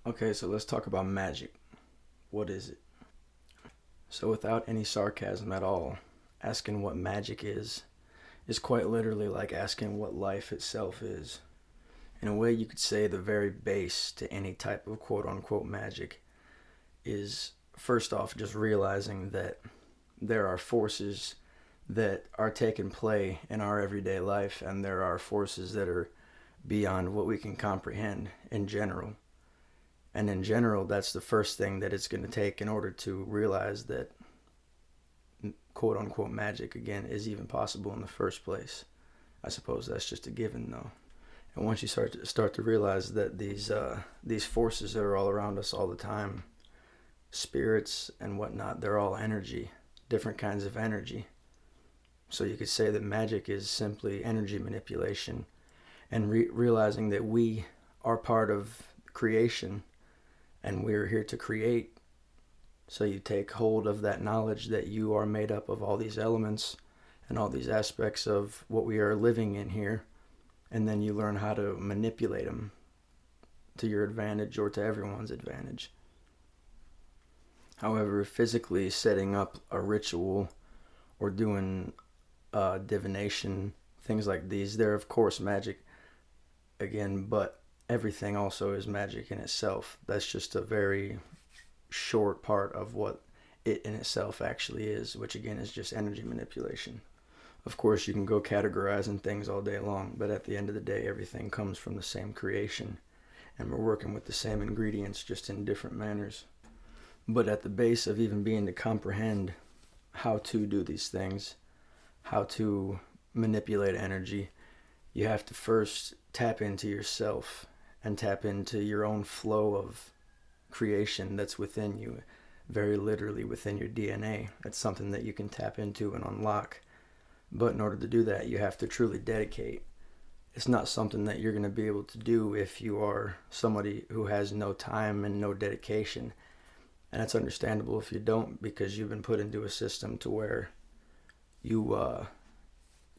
Okay, so let's talk about magic. What is it? So without any sarcasm at all, asking what magic is quite literally like asking what life itself is. In a way, you could say the very base to any type of quote-unquote magic is, first off, just realizing that there are forces that are taking play in our everyday life, and there are forces that are beyond what we can comprehend in general. And in general, that's the first thing that it's going to take in order to realize that quote unquote magic, again, is even possible in the first place. I suppose that's just a given, though. And once you start to realize that these forces that are all around us all the time, spirits and whatnot, they're all energy, different kinds of energy. So you could say that magic is simply energy manipulation, and realizing that we are part of creation and we're here to create. So you take hold of that knowledge that you are made up of all these elements and all these aspects of what we are living in here, and then you learn how to manipulate them to your advantage or to everyone's advantage. However, physically setting up a ritual or doing divination, things like these, they're of course magic again, but everything also is magic in itself. That's just a very short part of what it in itself actually is, which again is just energy manipulation. Of course, you can go categorizing things all day long, but at the end of the day, everything comes from the same creation, and we're working with the same ingredients, just in different manners. But at the base of even being to comprehend how to do these things, how to manipulate energy, you have to first tap into yourself and tap into your own flow of creation that's within you, very literally within your DNA. It's something that you can tap into and unlock. But in order to do that, you have to truly dedicate. It's not something that you're going to be able to do if you are somebody who has no time and no dedication. And it's understandable if you don't, because you've been put into a system to where you're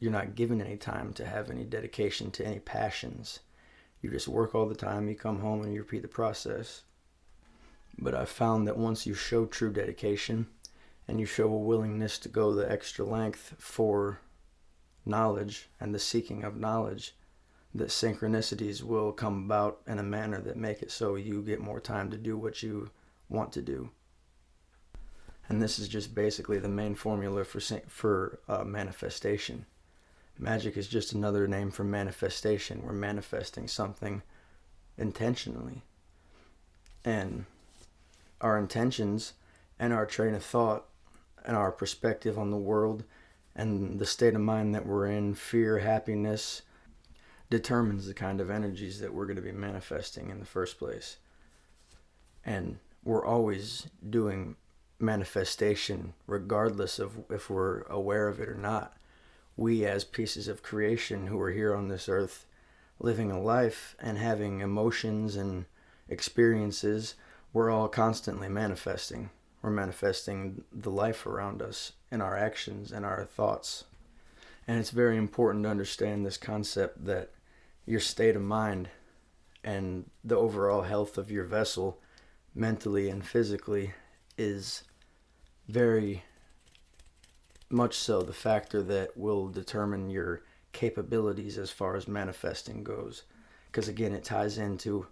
not given any time to have any dedication to any passions. You just work all the time, you come home and you repeat the process. But I've found that once you show true dedication and you show a willingness to go the extra length for knowledge and the seeking of knowledge, that synchronicities will come about in a manner that make it so you get more time to do what you want to do. And this is just basically the main formula for manifestation. Magic is just another name for manifestation. We're manifesting something intentionally. And our intentions and our train of thought and our perspective on the world and the state of mind that we're in, fear, happiness, determines the kind of energies that we're going to be manifesting in the first place. And we're always doing manifestation regardless of if we're aware of it or not. We, as pieces of creation who are here on this earth living a life and having emotions and experiences, we're all constantly manifesting. We're manifesting the life around us in our actions and our thoughts. And it's very important to understand this concept that your state of mind and the overall health of your vessel, mentally and physically, is very much so the factor that will determine your capabilities as far as manifesting goes. Because again, it ties into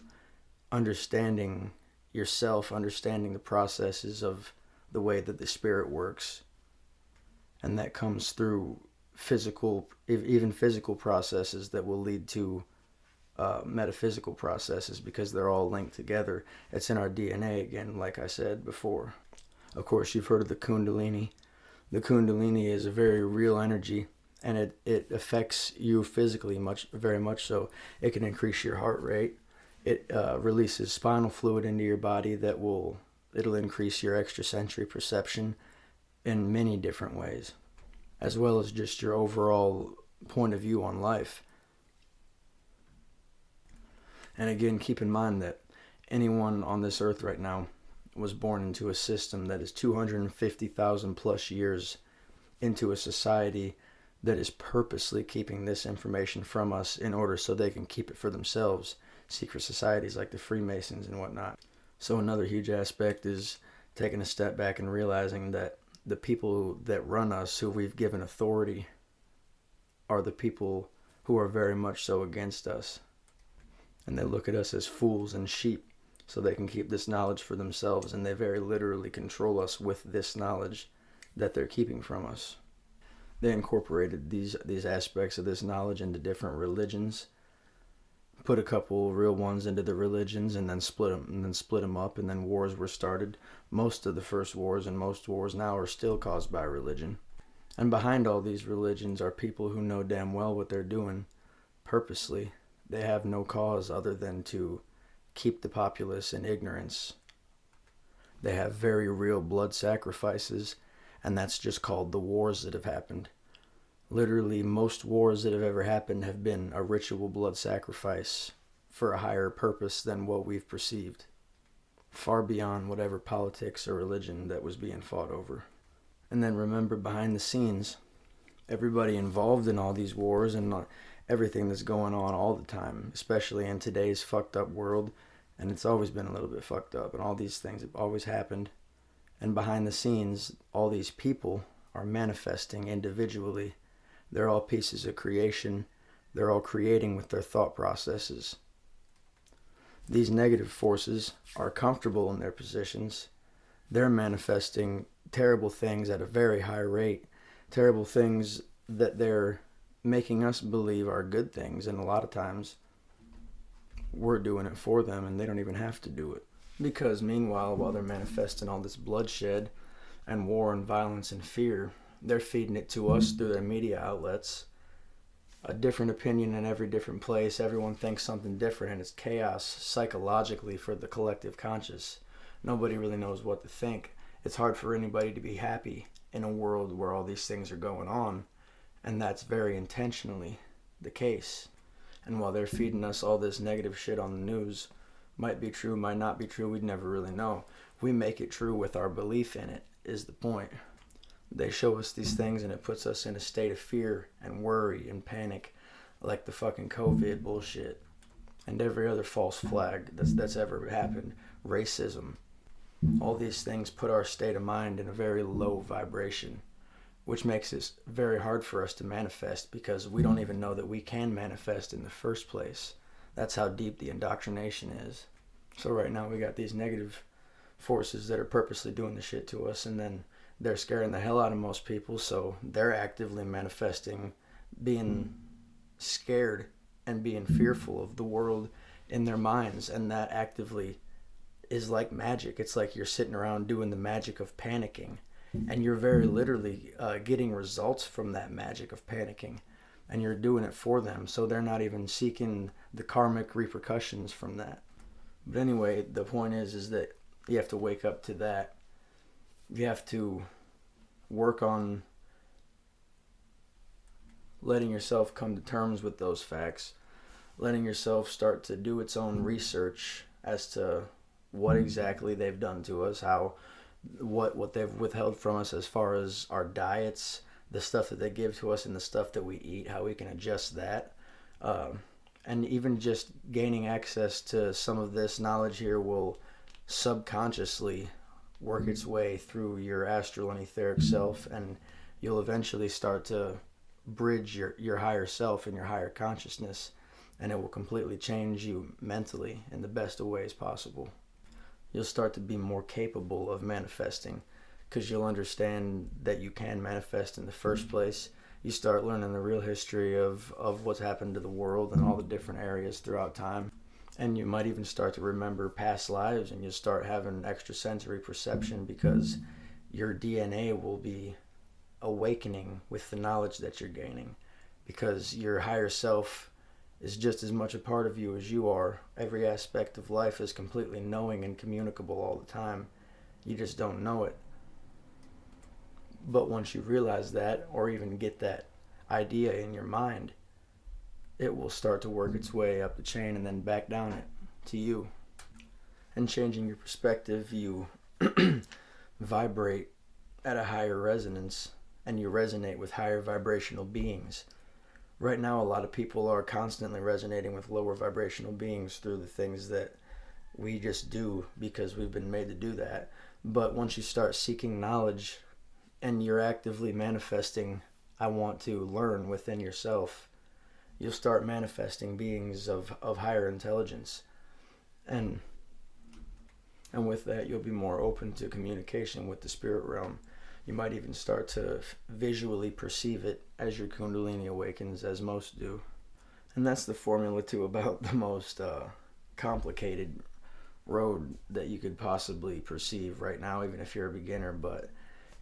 understanding yourself, understanding the processes of the way that the spirit works. And that comes through even physical processes that will lead to metaphysical processes, because they're all linked together. It's in our DNA again, like I said before. Of course, you've heard of the Kundalini. The Kundalini is a very real energy, and it affects you physically very much so. It can increase your heart rate. It releases spinal fluid into your body it'll increase your extrasensory perception in many different ways, as well as just your overall point of view on life. And again, keep in mind that anyone on this earth right now was born into a system that is 250,000 plus years into a society that is purposely keeping this information from us in order so they can keep it for themselves. Secret societies like the Freemasons and whatnot. So another huge aspect is taking a step back and realizing that the people that run us, who we've given authority, are the people who are very much so against us. And they look at us as fools and sheep so they can keep this knowledge for themselves, and they very literally control us with this knowledge that they're keeping from us. They incorporated these aspects of this knowledge into different religions, put a couple real ones into the religions, and then split them up, and then wars were started. Most of the first wars and most wars now are still caused by religion. And behind all these religions are people who know damn well what they're doing purposely. They have no cause other than to keep the populace in ignorance. They have very real blood sacrifices, and that's just called the wars that have happened. Literally, most wars that have ever happened have been a ritual blood sacrifice for a higher purpose than what we've perceived, far beyond whatever politics or religion that was being fought over. And then remember, behind the scenes, everybody involved in all these wars and everything that's going on all the time, especially in today's fucked up world, and it's always been a little bit fucked up, and all these things have always happened. And behind the scenes, all these people are manifesting individually. They're all pieces of creation. They're all creating with their thought processes. These negative forces are comfortable in their positions. They're manifesting terrible things at a very high rate. Terrible things that they're making us believe are good things. And a lot of times, we're doing it for them, and they don't even have to do it. Because meanwhile, while they're manifesting all this bloodshed and war and violence and fear, they're feeding it to us through their media outlets. A different opinion in every different place. Everyone thinks something different, and it's chaos psychologically for the collective conscious. Nobody really knows what to think. It's hard for anybody to be happy in a world where all these things are going on, and that's very intentionally the case. And while they're feeding us all this negative shit on the news, might be true, might not be true, we'd never really know. We make it true with our belief in it, is the point. They show us these things and it puts us in a state of fear and worry and panic, like the fucking COVID bullshit and every other false flag that's ever happened. Racism. All these things put our state of mind in a very low vibration, which makes it very hard for us to manifest, because we don't even know that we can manifest in the first place. That's how deep the indoctrination is. So right now we got these negative forces that are purposely doing the shit to us, and then they're scaring the hell out of most people, so they're actively manifesting being scared and being fearful of the world in their minds, and that actively is like magic. It's like you're sitting around doing the magic of panicking, and you're very literally getting results from that magic of panicking, and you're doing it for them, so they're not even seeking the karmic repercussions from that. But anyway, the point is that you have to wake up to that. You have to work on letting yourself come to terms with those facts, letting yourself start to do its own research as to what exactly they've done to us, what they've withheld from us as far as our diets, the stuff that they give to us and the stuff that we eat, how we can adjust that. And even just gaining access to some of this knowledge here will subconsciously work its way through your astral and etheric self, and you'll eventually start to bridge your higher self and your higher consciousness, and it will completely change you mentally in the best of ways possible. You'll start to be more capable of manifesting, because you'll understand that you can manifest in the first place. You start learning the real history of what's happened to the world and all the different areas throughout time. And you might even start to remember past lives, and you'll start having extrasensory perception, because your DNA will be awakening with the knowledge that you're gaining, because your higher self is just as much a part of you as you are. Every aspect of life is completely knowing and communicable all the time. You just don't know it. But once you realize that, or even get that idea in your mind, it will start to work its way up the chain and then back down it to you. And changing your perspective, you vibrate at a higher resonance, and you resonate with higher vibrational beings. Right now, a lot of people are constantly resonating with lower vibrational beings through the things that We just do because we've been made to do that. But once you start seeking knowledge and you're actively manifesting, I want to learn within yourself, you'll start manifesting beings of higher intelligence. And with that, you'll be more open to communication with the spirit realm. You might even start to visually perceive it as your Kundalini awakens, as most do. And that's the formula, too, about the most complicated road that you could possibly perceive right now, even if you're a beginner. But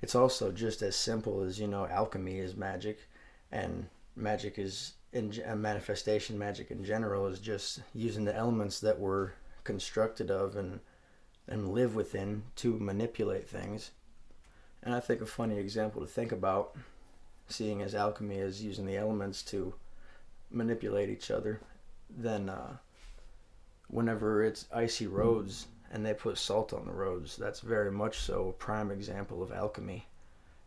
it's also just as simple as, alchemy is magic, and magic is, manifestation magic in general is just using the elements that we're constructed of and live within to manipulate things. And I think a funny example to think about, seeing as alchemy is using the elements to manipulate each other, then whenever it's icy roads and they put salt on the roads, that's very much so a prime example of alchemy.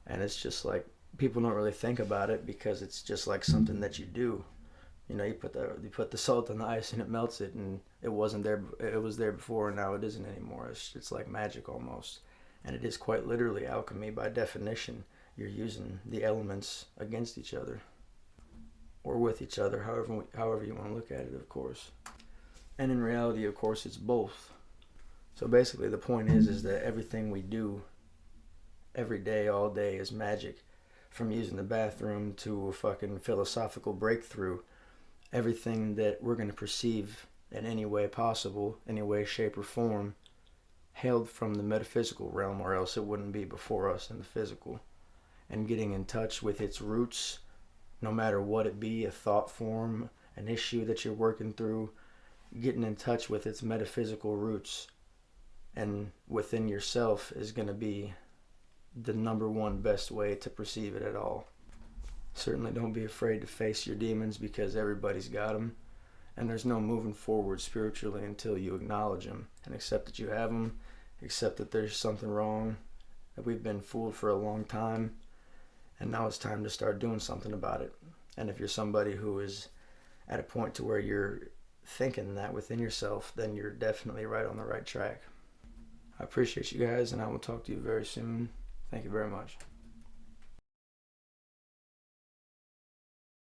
And it's just like, people don't really think about it because it's just like something that you do. You put the salt on the ice and it melts it, and it wasn't there. It was there before, and now it isn't anymore. It's like magic almost, and it is quite literally alchemy by definition. You're using the elements against each other, or with each other, however you want to look at it, of course. And in reality, of course, it's both. So basically, the point is that everything we do, every day, all day, is magic. From using the bathroom to a fucking philosophical breakthrough. Everything that we're going to perceive in any way possible, any way, shape, or form, hailed from the metaphysical realm, or else it wouldn't be before us in the physical. And getting in touch with its roots, no matter what it be, a thought form, an issue that you're working through, getting in touch with its metaphysical roots and within yourself is going to be the number one best way to perceive it at all. Certainly don't be afraid to face your demons, because everybody's got them, and there's no moving forward spiritually until you acknowledge them and accept that you have them, accept that there's something wrong, that we've been fooled for a long time, and now it's time to start doing something about it. And if you're somebody who is at a point to where you're thinking that within yourself, then you're definitely right on the right track. I appreciate you guys, and I will talk to you very soon. Thank you very much.